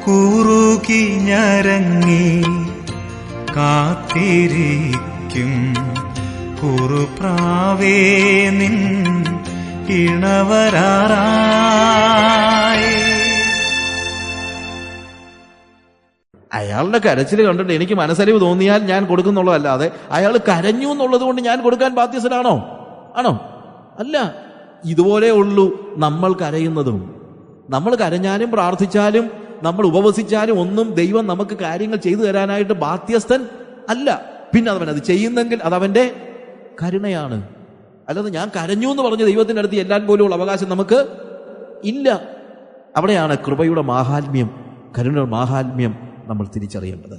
കുറുകി ഞരങ്ങി കാത്തിരിക്കും കുറുപ്രാവേ നിൻ ഇണവരാറായി. അയാളുടെ കരച്ചിൽ കണ്ടിട്ട് എനിക്ക് മനസ്സലിവ് തോന്നിയാൽ ഞാൻ കൊടുക്കുന്നുള്ളതല്ലാതെ അയാൾ കരഞ്ഞു എന്നുള്ളത് കൊണ്ട് ഞാൻ കൊടുക്കാൻ ബാധ്യസ്ഥനാണോ? ആണോ? അല്ല. ഇതുപോലെ ഉള്ളൂ നമ്മൾ കരയുന്നതും. നമ്മൾ കരഞ്ഞാലും പ്രാർത്ഥിച്ചാലും നമ്മൾ ഉപവസിച്ചാലും ഒന്നും ദൈവം നമുക്ക് കാര്യങ്ങൾ ചെയ്തു തരാനായിട്ട് ബാധ്യസ്ഥൻ അല്ല. പിന്നെ അവൻ അത് ചെയ്യുന്നെങ്കിൽ അതവന്റെ കരുണയാണ്. അല്ലാതെ ഞാൻ കരഞ്ഞു എന്ന് പറഞ്ഞ് ദൈവത്തിന്റെ അടുത്ത് എല്ലാം പോലെയുള്ള അവകാശം നമുക്ക് ഇല്ല. അവിടെയാണ് കൃപയുടെ മാഹാത്മ്യം, കരുണയുടെ മാഹാത്മ്യം നമ്മൾ തിരിച്ചറിയേണ്ടത്.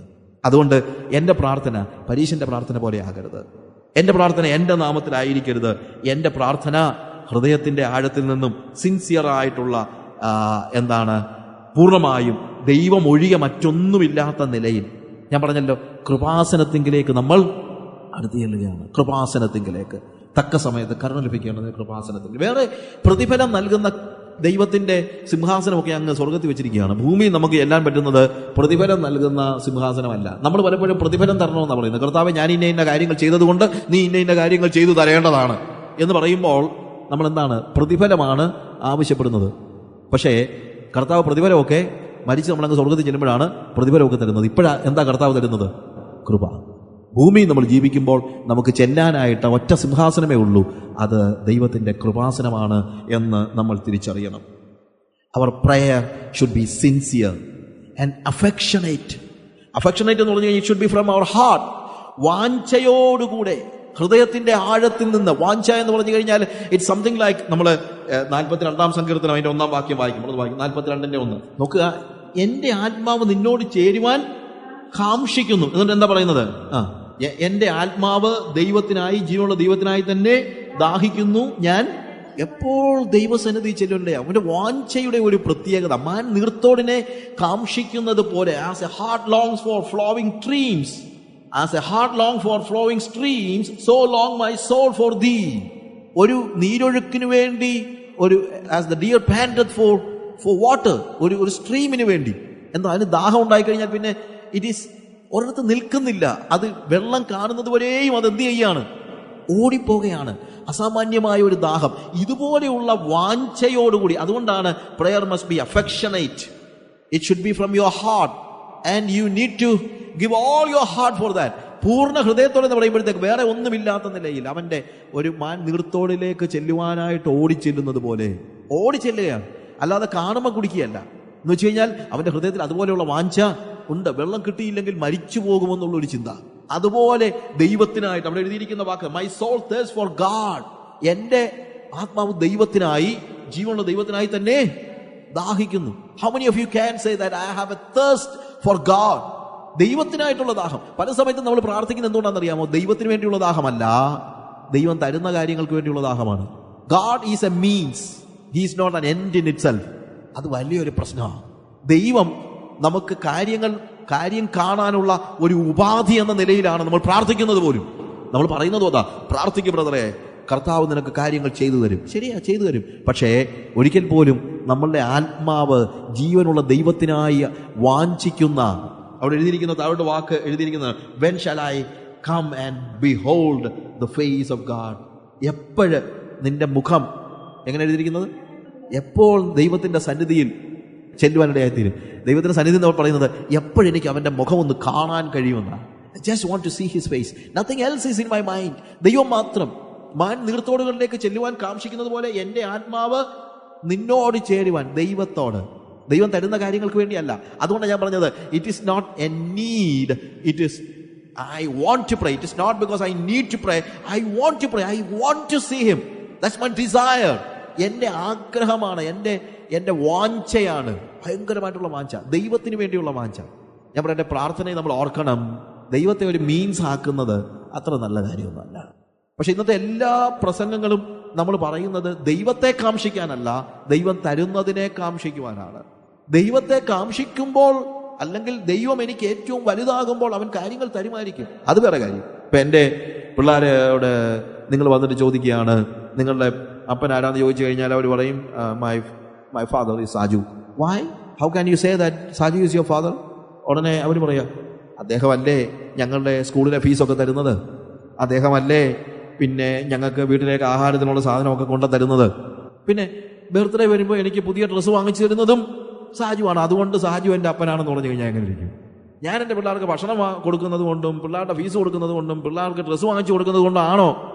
അതുകൊണ്ട് എൻ്റെ പ്രാർത്ഥന പരീശന്റെ പ്രാർത്ഥന പോലെ ആകരുത്. എൻ്റെ പ്രാർത്ഥന എൻ്റെ നാമത്തിലായിരിക്കരുത്. എൻ്റെ പ്രാർത്ഥന ഹൃദയത്തിൻ്റെ ആഴത്തിൽ നിന്നും സിൻസിയറായിട്ടുള്ള പൂർണ്ണമായും ദൈവം ഒഴികെ മറ്റൊന്നുമില്ലാത്ത നിലയിൽ, ഞാൻ പറഞ്ഞല്ലോ, കൃപാസനത്തിങ്കിലേക്ക് നമ്മൾ അടുത്ത് ചെല്ലുകയാണ്. കൃപാസനത്തിങ്കിലേക്ക് തക്ക സമയത്ത് കരുണ ലഭിക്കേണ്ടത് കൃപാസനത്തിൽ. വേറെ പ്രതിഫലം നൽകുന്ന ദൈവത്തിന്റെ സിംഹാസനമൊക്കെ അങ്ങ് സ്വർഗത്തിൽ വെച്ചിരിക്കുകയാണ്. ഭൂമിയിൽ നമുക്ക് എല്ലാം പറ്റുന്നത് പ്രതിഫലം നൽകുന്ന സിംഹാസനമല്ല. നമ്മൾ പലപ്പോഴും പ്രതിഫലം തരണമെന്നാണ് പറയുന്നത്. കർത്താവേ, ഞാൻ ഇന്ന കാര്യങ്ങൾ ചെയ്തതുകൊണ്ട് നീ ഇന്ന കാര്യങ്ങൾ ചെയ്തു തരേണ്ടതാണ് എന്ന് പറയുമ്പോൾ നമ്മൾ എന്താണ്? പ്രതിഫലമാണ് ആവശ്യപ്പെടുന്നത്. പക്ഷേ കർത്താവ് പ്രതിഫലമൊക്കെ മരിച്ച് നമ്മളങ്ങ് സ്വർഗത്തിൽ ചെല്ലുമ്പോഴാണ് പ്രതിഫലമൊക്കെ തരുന്നത്. എന്താ കർത്താവ് തരുന്നത്? കൃപ. ഭൂമിയിൽ നമ്മൾ ജീവിക്കുമ്പോൾ നമുക്ക് ചെല്ലാനായിട്ട് ഒറ്റ സിംഹാസനമേ ഉള്ളൂ. അത് ദൈവത്തിൻ്റെ കൃപാസനമാണ് എന്ന് നമ്മൾ തിരിച്ചറിയണം. Our prayer should be sincere and affectionate. Affectionate എന്ന് പറഞ്ഞു കഴിഞ്ഞാൽ it should be from our heart. വാഞ്ചയോടുകൂടെ, ഹൃദയത്തിന്റെ ആഴത്തിൽ നിന്ന്. വാഞ്ച എന്ന് പറഞ്ഞു കഴിഞ്ഞാൽ ഇറ്റ്സ് സംതിങ് ലൈക്ക്, നമ്മൾ 42-ാം സങ്കീർത്തനം അതിന്റെ 1-ാം വാക്യം വായിക്കും. 42-ന്റെ 1 നോക്കുക. എൻ്റെ ആത്മാവ് നിന്നോട് ചേരുവാൻ കാംക്ഷിക്കുന്നു. എന്നിട്ട് എന്താ പറയുന്നത്? എൻ്റെ ആത്മാവ് ദൈവത്തിനായി, ജീവനുള്ള ദൈവത്തിനായി തന്നെ ദാഹിക്കുന്നു. ഞാൻ എപ്പോൾ ദൈവസന്നിധി ചെല്ലണ്ടേ? അവന്റെ വാഞ്ചയുടെ ഒരു പ്രത്യേകത. മാൻ നീർത്തോടിനെ കാംക്ഷിക്കുന്നത് പോലെ, as a heart longs for flowing streams, as a heart long for flowing streams, so long my soul for thee. ഒരു നീരൊഴുക്കിന് വേണ്ടി, as the deer panteth for water, ഒരു സ്ട്രീമിന് വേണ്ടി. എന്താ? അതിന് ദാഹം ഉണ്ടായിക്കഴിഞ്ഞാൽ പിന്നെ ഇറ്റ് ഈസ് ഒരിടത്ത് നിൽക്കുന്നില്ല. അത് വെള്ളം കാണുന്നത് വരെയും അത് എന്ത് ചെയ്യാണ്? ഓടിപ്പോകുകയാണ്. അസാമാന്യമായ ഒരു ദാഹം. ഇതുപോലെയുള്ള വാഞ്ചയോടുകൂടി. അതുകൊണ്ടാണ് prayer must be affectionate. It should be from your heart and you need to give all your heart for that. പൂർണ്ണ ഹൃദയത്തോടെ എന്ന് പറയുമ്പോഴത്തേക്ക് വേറെ ഒന്നുമില്ലാത്ത നിലയിൽ അവന്റെ ഒരു മാൻ നീർത്തോടിലേക്ക് ചെല്ലുവാനായിട്ട് ഓടിച്ചെല്ലുന്നത് പോലെ ഓടിച്ചെല്ലുകയാണ്. അല്ലാതെ കാണുമ്പോൾ കുടിക്കുകയല്ല. എന്ന് വെച്ച് കഴിഞ്ഞാൽ അവന്റെ ഹൃദയത്തിൽ അതുപോലെയുള്ള വാഞ്ച ഉണ്ട്. വെള്ളം കിട്ടിയില്ലെങ്കിൽ മരിച്ചു പോകുമെന്നുള്ളൊരു ചിന്ത. അതുപോലെ ദൈവത്തിനായിട്ട് അവിടെ എഴുതിയിരിക്കുന്ന വാക്ക്, my soul thirsts for God. എന്റെ ആത്മാവ് ദൈവത്തിനായി, ജീവനുള്ള ദൈവത്തിനായി തന്നെ ദാഹിക്കുന്നു. How many of you can say that I have a thirst for God? ദൈവത്തിനായിട്ടുള്ള ദാഹം. പല സമയത്തും നമ്മൾ പ്രാർത്ഥിക്കുന്നത് എന്തുകൊണ്ടാണെന്നറിയാമോ? ദൈവത്തിന് വേണ്ടിയുള്ള ദാഹമല്ല, ദൈവം തരുന്ന കാര്യങ്ങൾക്ക് വേണ്ടിയുള്ള ദാഹമാണ്. God is a means, he is not an end in itself. അത് വലിയൊരു പ്രശ്നമാണ്. ദൈവം നമുക്ക് കാര്യം കാണാനുള്ള ഒരു ഉപാധി എന്ന നിലയിലാണ് നമ്മൾ പ്രാർത്ഥിക്കുന്നത് പോലും. നമ്മൾ പറയുന്നത് അതാ, പ്രാർത്ഥിക്കും ബ്രദറെ, കർത്താവ് നിനക്ക് കാര്യങ്ങൾ ചെയ്തു തരും. ശരിയാ, ചെയ്തു തരും. പക്ഷേ ഒരിക്കൽ പോലും നമ്മളുടെ ആത്മാവ് ജീവനുള്ള ദൈവത്തിനായി വാഞ്ചിക്കുന്ന, അവിടെ എഴുതിയിരിക്കുന്ന താഴോട്ട് വാക്ക് എഴുതിയിരിക്കുന്നത്, when shall I come and behold the face of God? എപ്പോഴ് നിന്റെ മുഖം, എങ്ങനെ എഴുതിയിരിക്കുന്നത്? എപ്പോൾ ദൈവത്തിന്റെ സന്നിധിയിൽ ചെല്ലുവാനിടയായിത്തീരും. ദൈവത്തിന്റെ സന്നിധി നമ്മൾ പറയുന്നത് എപ്പോഴെനിക്ക് അവന്റെ മുഖം ഒന്ന് കാണാൻ കഴിയുമെന്നാണ്. I just want to see his face. Nothing else is in my mind. ദൈവം മാത്രം. മാൻ നീർത്തോടുകളിലേക്ക് ചെല്ലുവാൻ കാംക്ഷിക്കുന്നത് പോലെ എൻ്റെ ആത്മാവ് നിന്നോട് ചേരുവാൻ, ദൈവത്തോട്. ദൈവം തരുന്ന കാര്യങ്ങൾക്ക് വേണ്ടിയല്ല. അതുകൊണ്ടാണ് ഞാൻ പറഞ്ഞത്, it is not a need, it is I want to pray. It is not because I need to pray, I want to pray, I want to see him. That's my desire. എൻ്റെ ആഗ്രഹമാണ്, എൻ്റെ വാഞ്ചയാണ്, ഭയങ്കരമായിട്ടുള്ള വാഞ്ച, ദൈവത്തിന് വേണ്ടിയുള്ള വാഞ്ച. ഞാൻ പറയാം, എൻ്റെ പ്രാർത്ഥനയെ നമ്മൾ ഓർക്കണം, ദൈവത്തെ ഒരു മീൻസ് ആക്കുന്നത് അത്ര നല്ല കാര്യമൊന്നുമല്ല. പക്ഷെ ഇന്നത്തെ എല്ലാ പ്രസംഗങ്ങളും നമ്മൾ പറയുന്നത് ദൈവത്തെ കാംക്ഷിക്കാനല്ല, ദൈവം തരുന്നതിനെ കാംക്ഷിക്കുവാനാണ്. ദൈവത്തെ കാംക്ഷിക്കുമ്പോൾ, അല്ലെങ്കിൽ ദൈവം എനിക്ക് ഏറ്റവും വലുതാകുമ്പോൾ അവൻ കാര്യങ്ങൾ തരുമായിരിക്കും, അത് വേറെ കാര്യം. ഇപ്പം എൻ്റെ പിള്ളേരോട് നിങ്ങൾ വന്നിട്ട് ചോദിക്കുകയാണ്, നിങ്ങളുടെ അപ്പൻ ആരാന്ന് ചോദിച്ചു കഴിഞ്ഞാൽ അവർ പറയും, my father is Saju. Why? How can you say that Saju is your father? ഉടനെ അവർ പറയാ, അദ്ദേഹമല്ലേ ഞങ്ങളുടെ സ്കൂളിലെ ഫീസൊക്കെ തരുന്നത്, അദ്ദേഹമല്ലേ പിന്നെ ഞങ്ങൾക്ക് വീട്ടിലേക്ക് ആഹാരത്തിനുള്ള സാധനമൊക്കെ കൊണ്ടു തരുന്നത്, പിന്നെ ബർത്ത്ഡേ വരുമ്പോൾ എനിക്ക് പുതിയ ഡ്രസ്സ് വാങ്ങിച്ചു തരുന്നതും സാജുവാണ്, അതുകൊണ്ട് സാജു എൻ്റെ അപ്പനാണെന്ന് പറഞ്ഞു കഴിഞ്ഞാൽ എങ്ങനെ ഇരിക്കും? ഞാൻ എൻ്റെ പിള്ളേർക്ക് ഭക്ഷണം കൊടുക്കുന്നത് കൊണ്ടും പിള്ളേരുടെ ഫീസ് കൊടുക്കുന്നത് കൊണ്ടും പിള്ളേർക്ക് ഡ്രസ്സ് വാങ്ങിച്ചു കൊടുക്കുന്നത് കൊണ്ടാണോ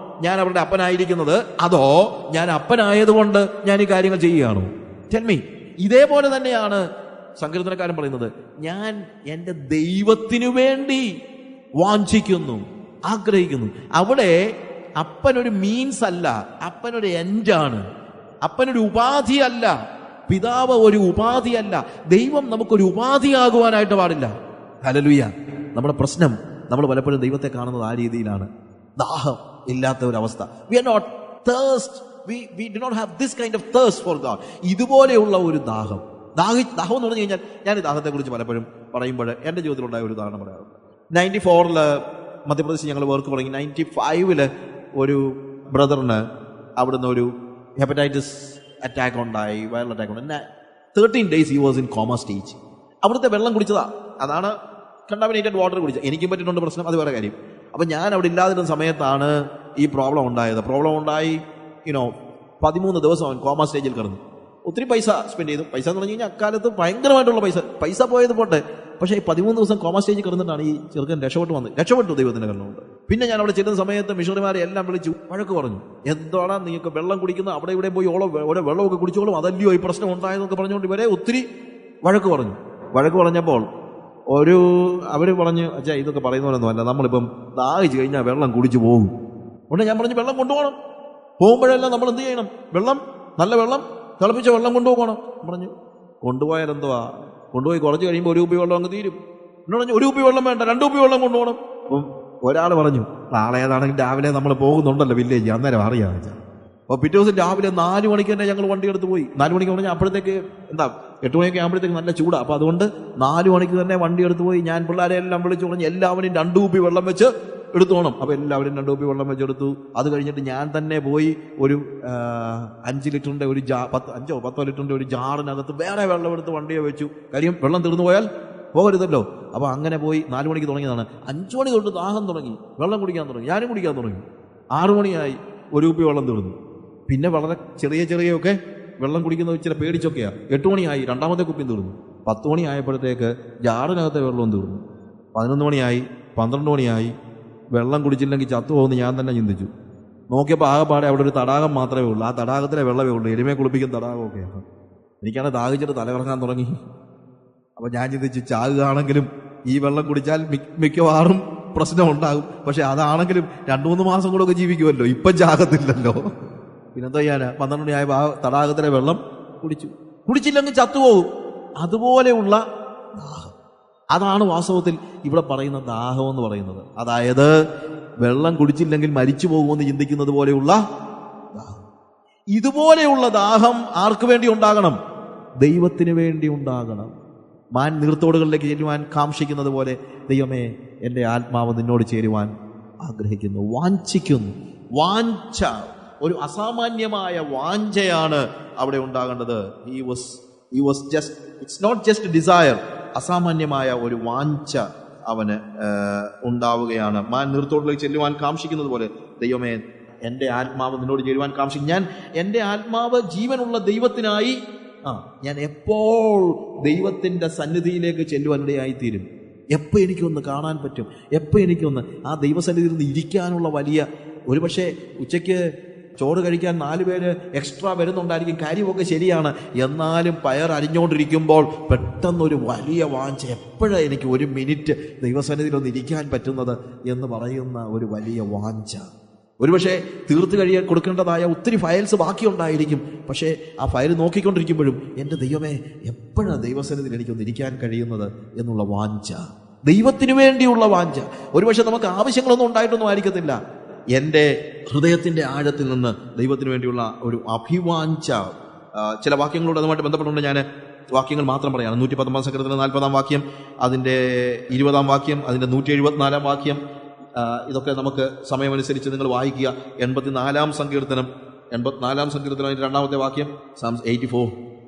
ഞാൻ അവരുടെ അപ്പനായിരിക്കുന്നത്, അതോ ഞാൻ അപ്പനായതുകൊണ്ട് ഞാൻ ഈ കാര്യങ്ങൾ ചെയ്യുകയാണോ? Tell me. ഇതേപോലെ തന്നെയാണ് സങ്കീർത്തനക്കാരൻ പറയുന്നത്, ഞാൻ എൻ്റെ ദൈവത്തിനു വേണ്ടി വാഞ്ചിക്കുന്നു, ആഗ്രഹിക്കുന്നു. അവിടെ അപ്പനൊരു മീൻസ് അല്ല, അപ്പനൊരു എൻഡാണ്, അപ്പനൊരു ഉപാധിയല്ല, പിതാവ് ഒരു ഉപാധിയല്ല. ദൈവം നമുക്കൊരു ഉപാധിയാകുവാനായിട്ട് പാടില്ല. ഹല്ലേലൂയ. നമ്മുടെ പ്രശ്നം, നമ്മൾ പലപ്പോഴും ദൈവത്തെ കാണുന്നത് ആ രീതിയിലാണ്, ദാഹം ഇല്ലാത്ത ഒരു അവസ്ഥ. We are not thirst, we do not have this kind of thirst for God. ഇതുപോലെയുള്ള ഒരു ദാഹം എന്ന് പറഞ്ഞു കഴിഞ്ഞാൽ, ഞാൻ ഈ ദാഹത്തെക്കുറിച്ച് പലപ്പോഴും പറയുമ്പോൾ എൻ്റെ ജീവിതത്തിലുണ്ടായ ഒരു ഉദാഹരണം പറയാറുണ്ട്. 94 മധ്യപ്രദേശിൽ ഞങ്ങൾ വർക്ക് തുടങ്ങി. 95 ഒരു ബ്രദറിന് അവിടുന്ന് ഒരു ഹെപ്പറ്റൈറ്റിസ് അറ്റാക്ക് ഉണ്ടായി, വൈറൽ അറ്റാക്ക് ഉണ്ടായി. 13 days he was in coma stage. അവിടുത്തെ വെള്ളം കുടിച്ചതാ, അതാണ് കണ്ടാമിനേറ്റഡ് വാട്ടർ കുടിച്ചത്. എനിക്കും പറ്റിയിട്ടുണ്ട് പ്രശ്നം, അത് വേറെ കാര്യം. അപ്പം ഞാൻ അവിടെ ഇല്ലാതിരുന്ന സമയത്താണ് ഈ പ്രോബ്ലം ഉണ്ടായത്. പ്രോബ്ലം ഉണ്ടായി 13 ദിവസം അവൻ കോമ സ്റ്റേജിൽ കിടന്നു. ഒത്തിരി പൈസ സ്പെൻഡ് ചെയ്തു. പൈസ എന്ന് പറഞ്ഞു കഴിഞ്ഞാൽ അക്കാലത്ത് ഭയങ്കരമായിട്ടുള്ള പൈസ പോയത് പോട്ടെ. പക്ഷേ ഈ 13 ദിവസം കോമ സ്റ്റേജിൽ കിടന്നിട്ടാണ് ഈ ചെറുക്കൻ രക്ഷപ്പെട്ടു ദൈവത്തിന്റെ കണ്ണുകൊണ്ട്. പിന്നെ ഞാൻ അവിടെ ചെല്ലുന്ന സമയത്ത് മിഷണറിമാരെ എല്ലാം വിളിച്ചു വഴക്ക് പറഞ്ഞു. എന്താണ് നിങ്ങൾക്ക് വെള്ളം കുടിക്കുന്നത്, അവിടെ ഇവിടെ പോയി ഓരോ വെള്ളമൊക്കെ കുടിച്ചോളും, അതല്ലയോ ഈ പ്രശ്നം ഉണ്ടായതെന്നൊക്കെ പറഞ്ഞുകൊണ്ട് ഇവരെ ഒത്തിരി വഴക്ക് പറഞ്ഞപ്പോൾ അവർ പറഞ്ഞു, അച്ഛാ ഇതൊക്കെ പറയുന്നവരൊന്നും അല്ല, നമ്മളിപ്പം ദാഹിച്ചു കഴിഞ്ഞാൽ വെള്ളം കുടിച്ചു പോകും. ഉടനെ ഞാൻ പറഞ്ഞു, വെള്ളം കൊണ്ടുപോകണം, പോകുമ്പോഴെല്ലാം നമ്മൾ എന്ത് ചെയ്യണം, നല്ല വെള്ളം, തിളപ്പിച്ച വെള്ളം കൊണ്ടുപോകണം പറഞ്ഞു. കൊണ്ടുപോയാൽ എന്തുവാ, കൊണ്ടുപോയി കുറച്ച് കഴിയുമ്പോൾ 1 കുപ്പി വെള്ളം അങ്ങ് തീരും. എന്നോട് പറഞ്ഞു 1 കുപ്പി വെള്ളം വേണ്ട, 2 കുപ്പി വെള്ളം കൊണ്ടുപോകണം. അപ്പം ഒരാൾ പറഞ്ഞു, നാളെ ഏതാണെങ്കിൽ രാവിലെ നമ്മൾ പോകുന്നുണ്ടല്ലോ വില്ലേജ്, അന്നേരം അറിയാം. അപ്പോൾ പിറ്റേ ദിവസം രാവിലെ 4 മണിക്ക് തന്നെ ഞങ്ങൾ വണ്ടി എടുത്ത് പോയി. 4 മണിക്ക് പറഞ്ഞാൽ അപ്പോഴത്തേക്ക് 8 മണിയൊക്കെ ആകുമ്പോഴത്തേക്ക് നല്ല ചൂടാണ്. അപ്പോൾ അതുകൊണ്ട് 4 മണിക്ക് തന്നെ വണ്ടി എടുത്ത് പോയി. ഞാൻ പിള്ളേരെ എല്ലാം വിളിച്ചു പറഞ്ഞ് എല്ലാവരും 2 കുപ്പി വെള്ളം വെച്ച് എടുത്തു പോകണം. അപ്പോൾ എല്ലാവരും 2 കുപ്പി വെള്ളം വെച്ചെടുത്തു. അത് കഴിഞ്ഞിട്ട് ഞാൻ തന്നെ പോയി ഒരു 5 ലിറ്ററിൻ്റെ ഒരു 5-10 ലിറ്ററിൻ്റെ ഒരു ജാറിനകത്ത് വേറെ വെള്ളം എടുത്ത് വണ്ടിയെ വെച്ചു. കാര്യം വെള്ളം തീർന്നു പോയാൽ പോകരുതല്ലോ. അപ്പോൾ അങ്ങനെ പോയി 4 മണിക്ക് തുടങ്ങിയതാണ്. 5 മണി തൊട്ട് ദാഹം തുടങ്ങി, വെള്ളം കുടിക്കാൻ തുടങ്ങി, ഞാനും കുടിക്കാൻ തുടങ്ങി. 6 മണിയായി, 1 കുപ്പി വെള്ളം തീർന്നു. പിന്നെ വളരെ ചെറിയൊക്കെ വെള്ളം കുടിക്കുന്നത് ഇച്ചിരി പേടിച്ചൊക്കെയാണ്. 8 മണിയായി, 2ാമത്തെ കുപ്പിയും തീർന്നു. 10 മണി ആയപ്പോഴത്തേക്ക് ജാറിനകത്തെ വെള്ളവും തീർന്നു. 11 മണിയായി, 12 മണിയായി. വെള്ളം കുടിച്ചില്ലെങ്കിൽ ചത്തുപോകുമെന്ന് ഞാൻ തന്നെ ചിന്തിച്ചു. നോക്കിയപ്പോൾ ആകെപ്പാടെ അവിടെ ഒരു തടാകം മാത്രമേ ഉള്ളൂ. ആ തടാകത്തിലെ വെള്ളമേ ഉള്ളൂ, എരുമയെ കുളിപ്പിക്കുന്ന തടാകമൊക്കെയാണ്. എനിക്കാണ് ദാഹിച്ചിട്ട് തലകറങ്ങാൻ തുടങ്ങി. അപ്പോൾ ഞാൻ ചിന്തിച്ചു, ചാകുകയാണെങ്കിലും ഈ വെള്ളം കുടിച്ചാൽ മിക്കവാറും പ്രശ്നം ഉണ്ടാകും. പക്ഷെ അതാണെങ്കിലും 2-3 മാസം കൂടെ ഒക്കെ ജീവിക്കുമല്ലോ, ഇപ്പം ചാകത്തില്ലല്ലോ. പിന്നെന്താ ചെയ്യാനാ? 12 മണിയായപ്പോൾ ആ തടാകത്തിലെ വെള്ളം കുടിച്ചില്ലെങ്കിൽ ചത്തുപോകും. അതുപോലെയുള്ള ദാഹം, അതാണ് വാസ്തവത്തിൽ ഇവിടെ പറയുന്ന ദാഹം എന്ന് പറയുന്നത്. അതായത് വെള്ളം കുടിച്ചില്ലെങ്കിൽ മരിച്ചു പോകുമെന്ന് ചിന്തിക്കുന്നത് പോലെയുള്ള ദാഹം. ഇതുപോലെയുള്ള ദാഹം ആർക്ക് വേണ്ടി ഉണ്ടാകണം? ദൈവത്തിന് വേണ്ടി ഉണ്ടാകണം. മാൻ നീർത്തോടുകളിലേക്ക് ചേരുവാൻ കാംക്ഷിക്കുന്നത് പോലെ ദൈവമേ, എൻ്റെ ആത്മാവ് നിന്നോട് ചേരുവാൻ ആഗ്രഹിക്കുന്നു, വാഞ്ചിക്കുന്നു. വാഞ്ച, ഒരു അസാമാന്യമായ വാഞ്ചയാണ് അവിടെ ഉണ്ടാകേണ്ടത്. ഇറ്റ്സ് നോട്ട് ജസ്റ്റ് ഡിസയർ, അസാമാന്യമായ ഒരു വാഞ്ച അവന് ഉണ്ടാവുകയാണ്. മാൻ നീർത്തോടിലേക്ക് ചെല്ലുവാൻ കാംക്ഷിക്കുന്നത് പോലെ ദൈവമേ, എൻ്റെ ആത്മാവ് നിന്നോട് ചേരുവാൻ കാംക്ഷിക്കും. ഞാൻ എൻ്റെ ആത്മാവ് ജീവനുള്ള ദൈവത്തിനായി ഞാൻ എപ്പോൾ ദൈവത്തിൻ്റെ സന്നിധിയിലേക്ക് ചെല്ലുവാനിടയായിത്തീരും. എപ്പോൾ എനിക്കൊന്ന് കാണാൻ പറ്റും, എപ്പോൾ എനിക്കൊന്ന് ആ ദൈവസന്നിധിയിൽ നിന്ന് ഇരിക്കാനുള്ള വലിയ, ഒരുപക്ഷെ ഉച്ചയ്ക്ക് ചോറ് കഴിക്കാൻ 4 പേര് എക്സ്ട്രാ വരുന്നുണ്ടായിരിക്കും, കാര്യമൊക്കെ ശരിയാണ്. എന്നാലും പയർ അരിഞ്ഞുകൊണ്ടിരിക്കുമ്പോൾ പെട്ടെന്നൊരു വലിയ വാഞ്ച, എപ്പോഴാണ് എനിക്ക് 1 മിനിറ്റ് ദൈവസന്നിധിയിൽ ഒന്ന് ഇരിക്കാൻ പറ്റുന്നത് എന്ന് പറയുന്ന ഒരു വലിയ വാഞ്ച. ഒരുപക്ഷെ തീർത്ത് കഴിയാൻ കൊടുക്കേണ്ടതായ ഒത്തിരി ഫയൽസ് ബാക്കിയുണ്ടായിരിക്കും. പക്ഷേ ആ ഫയൽ നോക്കിക്കൊണ്ടിരിക്കുമ്പോഴും എൻ്റെ ദൈവമേ, എപ്പോഴാണ് ദൈവസന്നിധിയിൽ എനിക്കൊന്ന് ഇരിക്കാൻ കഴിയുന്നത് എന്നുള്ള വാഞ്ച, ദൈവത്തിനു വേണ്ടിയുള്ള വാഞ്ച. ഒരുപക്ഷെ നമുക്ക് ആവശ്യങ്ങളൊന്നും ഉണ്ടായിട്ടൊന്നും ആയിരിക്കത്തില്ല. എൻ്റെ ഹൃദയത്തിൻ്റെ ആഴത്തിൽ നിന്ന് ദൈവത്തിന് വേണ്ടിയുള്ള ഒരു അഭിവാഞ്ച. ചില വാക്യങ്ങളോട് അതുമായിട്ട് ബന്ധപ്പെട്ടുകൊണ്ട് ഞാൻ വാക്യങ്ങൾ മാത്രം പറയാണ്. 119 സങ്കീർത്തനം 40-ാം വാക്യം, അതിൻ്റെ 20-ാം വാക്യം, അതിൻ്റെ 174-ാം വാക്യം, ഇതൊക്കെ നമുക്ക് സമയമനുസരിച്ച് നിങ്ങൾ വായിക്കുക. 84-ാം സങ്കീർത്തനം, 84-ാം സങ്കീർത്തനം അതിൻ്റെ 2-ാമത്തെ വാക്യം, Psalms 84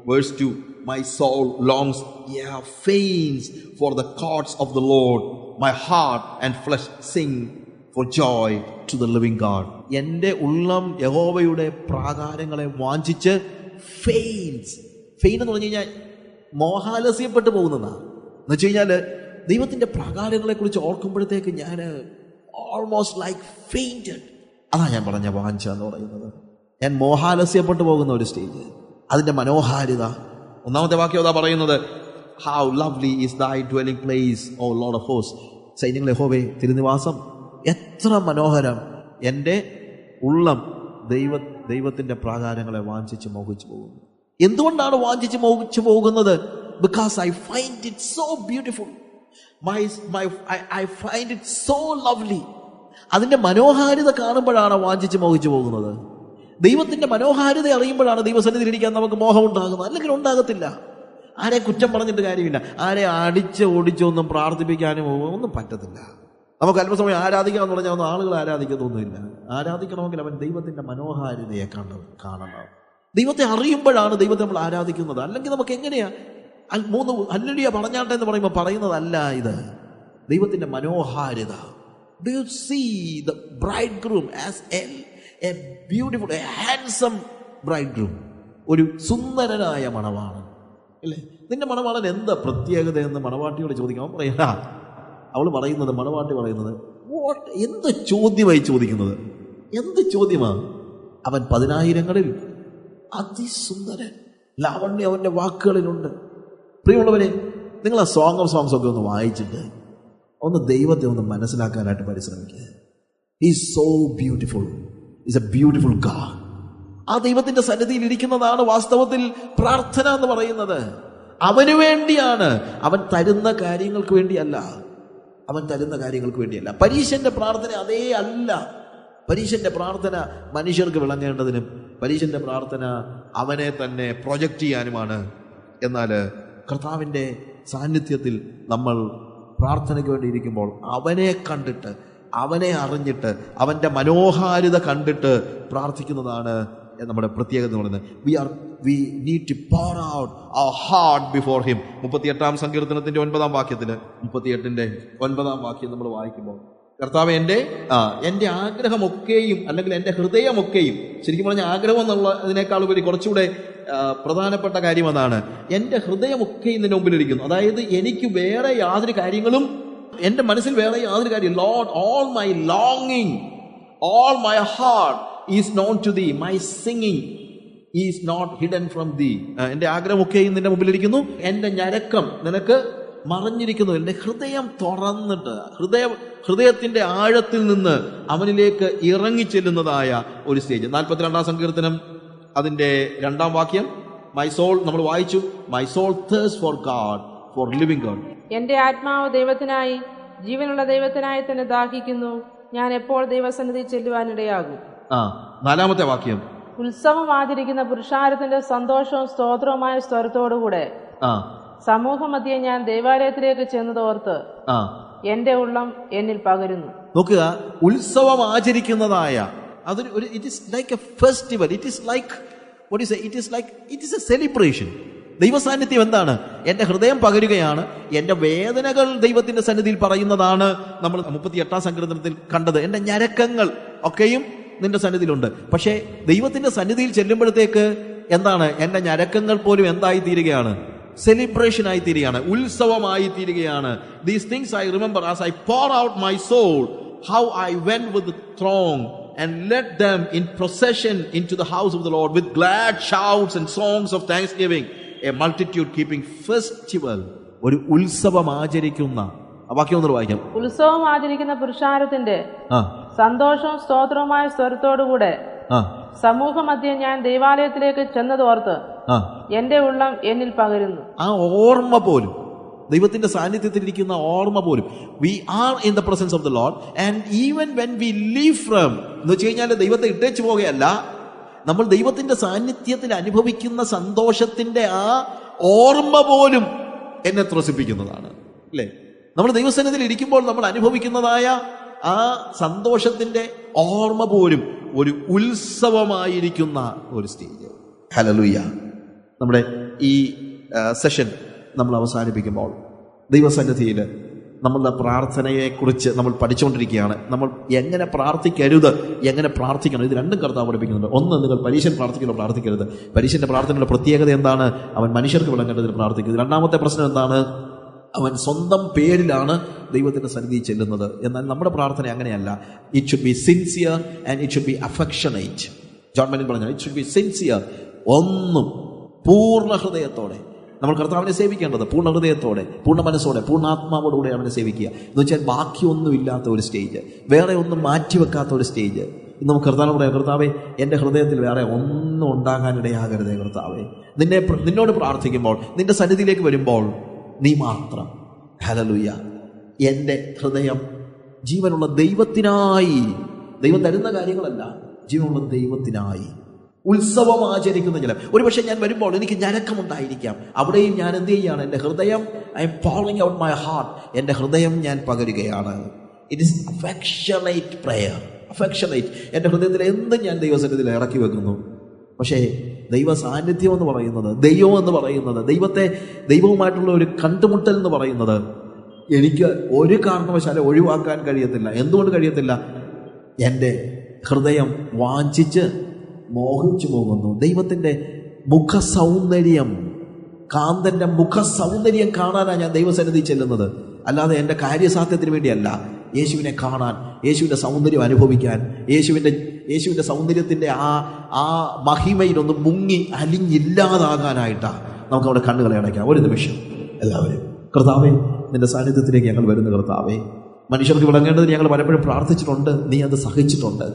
verse 2. My soul longs, yeah, faints for the courts of the Lord. My heart and flesh sing for joy to the living God. എന്റെ ഉള്ളം യഹോവയുടെ പ്രാകാരങ്ങളെ വാഞ്ചിച്ച് ഫെയിൻസ്. ഫെയിൻ എന്ന് പറഞ്ഞു കഴിഞ്ഞാൽ മോഹാലസ്യപ്പെട്ടു പോകുന്നതാണ്. എന്ന് വെച്ച് കഴിഞ്ഞാൽ ദൈവത്തിന്റെ പ്രാകാരങ്ങളെ കുറിച്ച് ഓർക്കുമ്പോഴത്തേക്ക് ഞാൻ ഓൾമോസ്റ്റ് ലൈക്ക് ഫെയിൻറ്റഡ്. അതാ ഞാൻ പറഞ്ഞ വാഞ്ച എന്ന് പറയുന്നത്. ഞാൻ മോഹാലസ്യപ്പെട്ടു പോകുന്ന ഒരു സ്റ്റേജ്, അതിന്റെ മനോഹാരിത. ഒന്നാമത്തെ വാക്യം അതാ പറയുന്നത്, how lovely is thy dwelling place, O Lord of host. സൈന്യങ്ങളെ യഹോവേ, തിരുനിവാസം എത്ര മനോഹരം. എൻ്റെ ഉള്ളം ദൈവത്തിന്റെ പ്രാകാരങ്ങളെ വാഞ്ചിച്ച് മോഹിച്ചു പോകുന്നു. എന്തുകൊണ്ടാണ് വാഞ്ചിച്ച് മോഹിച്ചു പോകുന്നത്? Because I find it so beautiful. I find it so lovely. അതിന്റെ മനോഹാരിത കാണുമ്പോഴാണ് വാഞ്ചിച്ച് മോഹിച്ചു പോകുന്നത്. ദൈവത്തിന്റെ മനോഹാരിത അറിയുമ്പോഴാണ് ദൈവസന്നിധിയിൽ ഇരിക്കാൻ നമുക്ക് മോഹം ഉണ്ടാകുന്നത്. അല്ലെങ്കിൽ ഉണ്ടാകത്തില്ല. ആരെ കുറ്റം പറഞ്ഞിട്ട് കാര്യമില്ല. ആരെ അടിച്ച് ഓടിച്ചൊന്നും പ്രാർത്ഥിപ്പിക്കാനും ഒന്നും പറ്റത്തില്ല. നമുക്ക് അല്പസമയം ആരാധിക്കാമെന്ന് പറഞ്ഞാൽ ഒന്നും ആളുകൾ ആരാധിക്കത്തൊന്നുമില്ല. ആരാധിക്കണമെങ്കിൽ അവൻ ദൈവത്തിന്റെ മനോഹാരിതയെ കാണണം. ദൈവത്തെ അറിയുമ്പോഴാണ് ദൈവത്തെ നമ്മൾ ആരാധിക്കുന്നത്. അല്ലെങ്കിൽ നമുക്ക് എങ്ങനെയാ 3 ഹല്ലേലൂയ പറഞ്ഞാട്ടെ എന്ന് പറയുമ്പോൾ പറയുന്നതല്ല ഇത്. ദൈവത്തിന്റെ മനോഹാരിത. Do you see the bridegroom as a beautiful, a handsome bridegroom? ഒരു സുന്ദരനായ മണവാളൻ അല്ലേ? നിന്റെ മണവാളൻ എന്താ പ്രത്യേകത എന്ന് മണവാട്ടിയോട് ചോദിക്കാം. അവൻ പറയാ, അവൾ പറയുന്നത്, മണവാട്ടി പറയുന്നത്, എന്ത് ചോദ്യമായി ചോദിക്കുന്നത്? എന്ത് ചോദ്യമാണ്? അവൻ 10,000-ങ്ങളിൽ അതിസുന്ദരൻ. ലാവണ്യം അവന്റെ വാക്കുകളിലുണ്ട്. പ്രിയമുള്ളവരെ, നിങ്ങൾ ആ സോങ് ഓഫ് സോങ്സ് ഒക്കെ ഒന്ന് വായിച്ചിട്ട് ഒന്ന് ദൈവത്തെ ഒന്ന് മനസ്സിലാക്കാനായിട്ട് പരിശ്രമിക്കുക. He is so beautiful. He is a beautiful God. ആ ദൈവത്തിന്റെ സന്നിധിയിൽ ഇരിക്കുന്നതാണ് വാസ്തവത്തിൽ പ്രാർത്ഥന എന്ന് പറയുന്നത്. അവന് വേണ്ടിയാണ്. അവൻ തരുന്ന കാര്യങ്ങൾക്ക് വേണ്ടിയല്ല. പരീശന്റെ പ്രാർത്ഥന അതേ അല്ല. പരീശന്റെ പ്രാർത്ഥന മനുഷ്യർക്ക് വിളങ്ങേണ്ടതിനും പരീശന്റെ പ്രാർത്ഥന അവനെ തന്നെ പ്രൊജക്റ്റ് ചെയ്യാനുമാണ്. എന്നാൽ കർത്താവിന്റെ സാന്നിധ്യത്തിൽ നമ്മൾ പ്രാർത്ഥനയ്ക്ക് വേണ്ടി ഇരിക്കുമ്പോൾ അവനെ കണ്ടിട്ട്, അവനെ അറിഞ്ഞിട്ട്, അവന്റെ മനോഹാരിത കണ്ടിട്ട് പ്രാർത്ഥിക്കുന്നതാണ് നമ്മുടെ പ്രത്യേകത എന്ന് പറയുന്നത്. We need to pour out our heart before him. 38-ാം സങ്കീർത്തനത്തിന്റെ 9-ാം വാക്യത്തിൽ, 38-ന്റെ 9-ാം വാക്യം നമ്മൾ വായിക്കുമ്പോൾ, കർത്താവ് എൻ്റെ ആഗ്രഹമൊക്കെയും, അല്ലെങ്കിൽ എൻ്റെ ഹൃദയമൊക്കെയും, ശരിക്കും പറഞ്ഞ ആഗ്രഹം എന്നുള്ളതിനേക്കാൾ ഉപരി കുറച്ചുകൂടെ പ്രധാനപ്പെട്ട കാര്യം അതാണ്, എൻ്റെ ഹൃദയമൊക്കെയും നിന്റെ മുമ്പിലിരിക്കുന്നു. അതായത് എനിക്ക് വേറെ യാതൊരു കാര്യങ്ങളും, എൻ്റെ മനസ്സിൽ വേറെ യാതൊരു കാര്യം, Lord, all my longing, all my heart is known to thee, my singing is not hidden from thee. എൻ്റെ ആഗ്രഹമൊക്കെയും നിന്റെ മുമ്പിലിരിക്കുന്നു, എൻ്റെ ഞരക്കം നിനക്ക് മറഞ്ഞിരിക്കുന്നു. എൻ്റെ ഹൃദയം തുറന്നിട്ട്, ഹൃദയത്തിന്റെ ആഴത്തിൽ നിന്ന് അവനിലേക്ക് ഇറങ്ങിച്ചെല്ലുന്നതായ ഒരു സ്റ്റേജ്. 42-ാം സങ്കീർത്തനം അതിന്റെ 2-ാം വാക്യം, മൈ സോൾ, നമ്മൾ വായിച്ചു, my soul thirsts for God, for living God. എന്റെ ആത്മാവ് ദൈവത്തിനായി, ജീവനുള്ള ദൈവത്തിനായി തന്നെ ദാഹിക്കുന്നു. ഞാൻ എപ്പോൾ ദൈവസന്നിധി ചെല്ലുവാനിടയാകും. 4-ാമത്തെ വാക്യം, ഉത്സവം ആചരിക്കുന്ന പുരുഷാരത്തിന്റെ സന്തോഷവും സ്തോത്രവുമായ സ്വരത്തോടുകൂടെ സമൂഹമധ്യേ ഞാൻ ദേവാലയത്തിലേക്ക് ചെന്നതോർത്ത് എന്റെ ഉള്ളം എന്നിൽ പകരുന്നു. നോക്കുക, ഉത്സവം ആചരിക്കുന്നതായ അതൊരു it is like a festival. It is like it is a celebration. ദൈവസാന്നിധ്യം എന്താണ്? എൻ്റെ ഹൃദയം പകരുകയാണ്. എൻ്റെ വേദനകൾ ദൈവത്തിന്റെ സന്നിധിയിൽ പറയുന്നതാണ്. നമ്മൾ 38-ാം സങ്കീർത്തനത്തിൽ കണ്ടത്, എൻ്റെ ഞരക്കങ്ങൾ ഒക്കെയും നിന്റെ സന്നിധിയിലുണ്ട്. പക്ഷേ ദൈവത്തിന്റെ സന്നിധിയിൽ ചെല്ലുമ്പോഴത്തേക്ക് എന്താണ്? എൻ്റെ ഞരക്കങ്ങൾ പോലും എന്തായി തീരുകയാണ്? സെലിബ്രേഷൻ ആയി തീരുകയാണ്, ഉത്സവമായി തീരുകയാണ്. These things I remember as I pour out my soul, how I went with the throng and led them in procession into the house of the Lord with glad shouts and songs of thanksgiving, a multitude keeping festival. ഒരു ഉത്സവം ആചരിക്കുന്ന, വാക്യം ഒന്ന് വായിക്കാം. ഉത്സവം ആചരിക്കുന്ന പുരുഷാരത്തിന്റെ സന്തോഷവും സ്തോത്രവുമായ സ്വരത്തോടുകൂടെ സമൂഹമധ്യേ ഞാൻ ദേവാലയത്തിലേക്ക് ചെന്നതോർത്ത് എന്റെ ഉള്ളം എന്നിൽ പകരുന്നു. ആ ഓർമ്മ പോലും, ദൈവത്തിന്റെ സാന്നിധ്യത്തിലിരിക്കുന്ന ഓർമ്മ പോലും, we are in the presence of the lord and even when we leave from, എന്ന് വെച്ച് കഴിഞ്ഞാൽ ദൈവത്തെ ഇട്ടേച്ചു പോകുകയല്ല, നമ്മൾ ദൈവത്തിന്റെ സാന്നിധ്യത്തിൽ അനുഭവിക്കുന്ന സന്തോഷത്തിന്റെ ആ ഓർമ്മ പോലും എന്നെ ത്രസിപ്പിക്കുന്നതാണ്. അല്ലേ? നമ്മൾ ദൈവസന്നിധിയിൽ ഇരിക്കുമ്പോൾ നമ്മൾ അനുഭവിക്കുന്നതായ ആ സന്തോഷത്തിന്റെ ഓർമ്മ പോലും ഒരു ഉത്സവമായിരിക്കുന്ന ഒരു സ്റ്റേജ്. ഹല്ലേലൂയ. നമ്മുടെ ഈ സെഷൻ നമ്മൾ അവസാനിപ്പിക്കുമ്പോൾ ദൈവസന്നിധിയിൽ നമ്മളുടെ പ്രാർത്ഥനയെക്കുറിച്ച് നമ്മൾ പഠിച്ചുകൊണ്ടിരിക്കുകയാണ്. നമ്മൾ എങ്ങനെ പ്രാർത്ഥിക്കരുത്, എങ്ങനെ പ്രാർത്ഥിക്കണം, ഇത് രണ്ടും കർത്താവ് പഠിപ്പിക്കുന്നുണ്ട്. ഒന്ന്, നിങ്ങൾ പരീശൻ പ്രാർത്ഥിക്കുമ്പോൾ പ്രാർത്ഥിക്കരുത്. പരീശൻ്റെ പ്രാർത്ഥനയുടെ പ്രത്യേകത എന്താണ്? അവൻ മനുഷ്യർക്ക് വിളങ്ങേണ്ടതിന് പ്രാർത്ഥിക്കുന്നത്. രണ്ടാമത്തെ പ്രശ്നം എന്താണ്? അവൻ സ്വന്തം പേരിലാണ് ദൈവത്തിൻ്റെ സന്നിധിയിൽ ചെല്ലുന്നത്. എന്നാൽ നമ്മുടെ പ്രാർത്ഥന അങ്ങനെയല്ല. It should be sincere and it should be affectionate. John Menin പറഞ്ഞു, ഇറ്റ് ഷുഡ് ബി സിൻസിയർ. ഒന്നും പൂർണ്ണ ഹൃദയത്തോടെ നമ്മൾ കർത്താവിനെ സേവിക്കേണ്ടത്, പൂർണ്ണ ഹൃദയത്തോടെ, പൂർണ്ണ മനസ്സോടെ, പൂർണ്ണാത്മാവോടുകൂടെ അവനെ സേവിക്കുക എന്ന് വെച്ചാൽ ബാക്കിയൊന്നുമില്ലാത്ത ഒരു സ്റ്റേജ്, വേറെ ഒന്നും മാറ്റിവെക്കാത്ത ഒരു സ്റ്റേജ്. ഇന്ന് നമുക്ക് കർത്താവിനോട് പറയാം, കർത്താവേ എൻ്റെ ഹൃദയത്തിൽ വേറെ ഒന്നും ഉണ്ടാകാനിടയാകരുതേ കർത്താവേ. നിന്നോട് പ്രാർത്ഥിക്കുമ്പോൾ, നിന്റെ സന്നിധിയിലേക്ക് വരുമ്പോൾ നീ മാത്രം. ഹല്ലേലൂയ. എൻ്റെ ഹൃദയം ജീവനുള്ള ദൈവത്തിനായി, ദൈവം തരുന്ന കാര്യങ്ങളല്ല, ജീവനുള്ള ദൈവത്തിനായി ഉത്സവം ആചരിക്കുന്ന ജലം. ഒരുപക്ഷെ ഞാൻ വരുമ്പോൾ എനിക്ക് ഞരക്കമുണ്ടായിരിക്കാം, അവിടെയും ഞാൻ എന്ത് ചെയ്യുകയാണ്? എൻ്റെ ഹൃദയം, I am pouring out my heart, എൻ്റെ ഹൃദയം ഞാൻ പകരുകയാണ്. It is affectionate prayer, affectionate. എൻ്റെ ഹൃദയത്തിൽ എന്തും ഞാൻ ദൈവസന്നിധിയിൽ ഇറക്കി വെക്കുന്നു. പക്ഷേ ദൈവ സാന്നിധ്യം എന്ന് പറയുന്നത്, ദൈവം എന്ന് പറയുന്നത്, ദൈവവുമായിട്ടുള്ള ഒരു കണ്ടുമുട്ടൽ എന്ന് പറയുന്നത് എനിക്ക് ഒരു കാരണവശാലും ഒഴിവാക്കാൻ കഴിയത്തില്ല. എന്തുകൊണ്ട് കഴിയത്തില്ല? എൻ്റെ ഹൃദയം വാഞ്ചിച്ച് മോഹിച്ചു പോകുന്നു. ദൈവത്തിൻ്റെ മുഖ സൗന്ദര്യം, കാന്തൻ്റെ മുഖ സൗന്ദര്യം കാണാനാണ് ഞാൻ ദൈവസന്നിധി ചെല്ലുന്നത്, അല്ലാതെ എൻ്റെ കാര്യസാധ്യത്തിന് വേണ്ടിയല്ല. യേശുവിനെ കാണാൻ, യേശുവിൻ്റെ സൗന്ദര്യം അനുഭവിക്കാൻ, യേശുവിൻ്റെ സൗന്ദര്യത്തിൻ്റെ ആ മഹിമയിലൊന്ന് മുങ്ങി അലിഞ്ഞില്ലാതാകാനായിട്ടാണ് നമുക്ക് അവിടെ കണ്ണുകളെ അടയ്ക്കാം. ഒരു നിമിഷം എല്ലാവരും, കർത്താവേ നിന്റെ സാന്നിധ്യത്തിലേക്ക് ഞങ്ങൾ വരുന്ന കർത്താവേ, മനുഷ്യർക്ക് വിളങ്ങേണ്ടതിന് ഞങ്ങൾ പലപ്പോഴും പ്രാർത്ഥിച്ചിട്ടുണ്ട്, നീ അത് സഹിച്ചിട്ടുണ്ട്.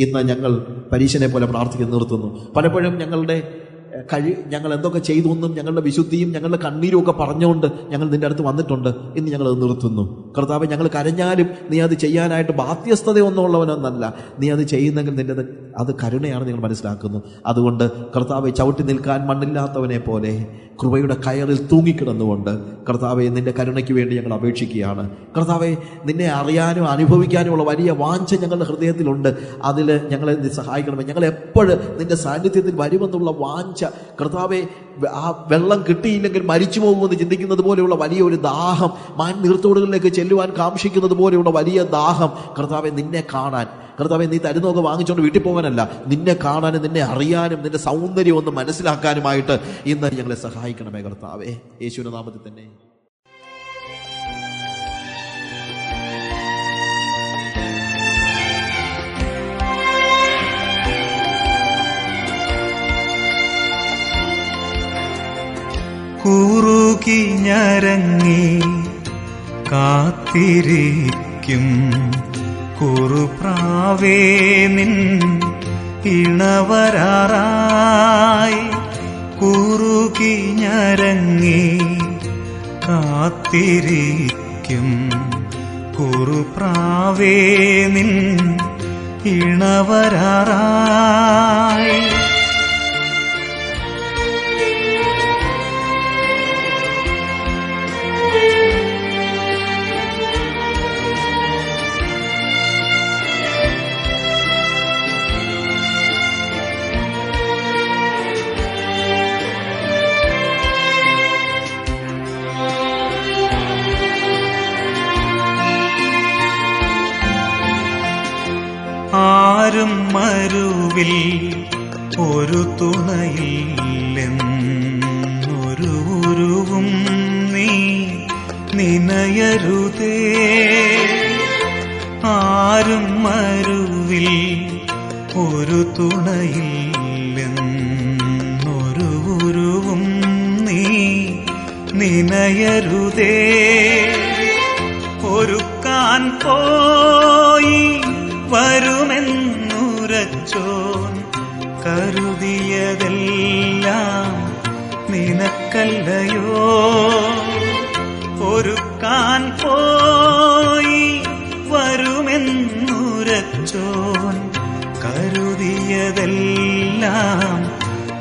ഇന്ന് ഞങ്ങൾ പരീശനെ പോലെ പ്രാർത്ഥിക്കാൻ നിർത്തുന്നു. പലപ്പോഴും ഞങ്ങൾ എന്തൊക്കെ ചെയ്തു എന്നും ഞങ്ങളുടെ വിശുദ്ധിയും ഞങ്ങളുടെ കണ്ണീരും ഒക്കെ പറഞ്ഞുകൊണ്ട് ഞങ്ങൾ നിന്റെ അടുത്ത് വന്നിട്ടുണ്ട്. ഇന്ന് ഞങ്ങളത് നിർത്തുന്നു. കർത്താവേ, ഞങ്ങൾ കരഞ്ഞാലും നീ അത് ചെയ്യാനായിട്ട് ബാധ്യസ്ഥതയൊന്നും ഉള്ളവനൊന്നല്ല. നീ അത് ചെയ്യുന്നെങ്കിൽ നിന്റെ അത് കരുണയാണ് നിങ്ങൾ മനസ്സിലാക്കുന്നു. അതുകൊണ്ട് കർത്താവെ, ചവിട്ടി നിൽക്കാൻ മണ്ണില്ലാത്തവനെ പോലെ കൃപയുടെ കയറിൽ തൂങ്ങിക്കിടന്നുകൊണ്ട് കർത്താവെ നിന്റെ കരുണയ്ക്ക് വേണ്ടി ഞങ്ങൾ അപേക്ഷിക്കുകയാണ്. കർത്താവെ, നിന്നെ അറിയാനും അനുഭവിക്കാനുമുള്ള വലിയ വാഞ്ച ഞങ്ങളുടെ ഹൃദയത്തിലുണ്ട്. അതിൽ ഞങ്ങളെ സഹായിക്കണമേ. ഞങ്ങൾ എപ്പോഴും നിന്റെ സാന്നിധ്യത്തിൽ വരുമെന്നുള്ള വാഞ്ച കർത്താവെ, ആ വെള്ളം കിട്ടിയില്ലെങ്കിൽ മരിച്ചു പോകുമെന്ന് ചിന്തിക്കുന്നത് പോലെയുള്ള വലിയൊരു ദാഹം, നീർത്തോടുകളിലേക്ക് ചെല്ലുവാൻ കാംക്ഷിക്കുന്നത് പോലെയുള്ള വലിയ ദാഹം കർത്താവെ, നിന്നെ കാണാൻ. കർത്താവെ, നീ തരുന്നൊക്കെ വാങ്ങിച്ചുകൊണ്ട് വീട്ടിൽ പോകാനല്ല, നിന്നെ കാണാനും നിന്നെ അറിയാനും നിന്റെ സൗന്ദര്യം ഒന്ന് മനസ്സിലാക്കാനുമായിട്ട് ഇന്ന് ഞങ്ങളെ സഹായിക്കണമേ കർത്താവേ, യേശുവിന്റെ നാമത്തിൽ തന്നെ. കുറുകി ഞരങ്ങി കാത്തിരിക്കും കുറുപ്രാവേ നിൻ ഇണവരാറായി. കുറുകി ഞരങ്ങി കാത്തിരിക്കും കുറുപ്രാവേ നിൻ ഇണവരാറായി. ആരും മരുവിൽ ഒരു തുണയില്ലെന്നൊരു ഉരുവും നീ നിനയരുതേ. ആരും മരുവിൽ ഒരു തുണയില്ലെന്നൊരു ഉരുവും നീ നിനയരുതേ. ഒരുക്കാൻ പോയി വരുമെന്നുരച്ചോൻ കരുതിയതെല്ലാം നിനക്കല്ലയോ. ഒരുക്കാൻ പോയി വരുമെന്നുരച്ചോൻ കരുതിയതെല്ലാം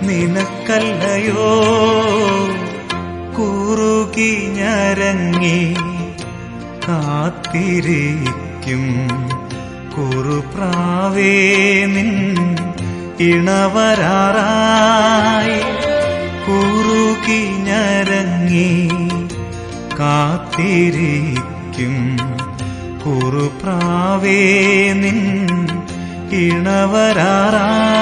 നിനക്കല്ലയോ. കുറുകി ഞരങ്ങി കാത്തിരിക്കും കുറുപ്രാവേ നിൻ ഇണവരാറായി. കുറുകി നോക്കി ഞരങ്ങി കാത്തിരിക്കും കുറുപ്രാവേ നിൻ ഇണവരാറായി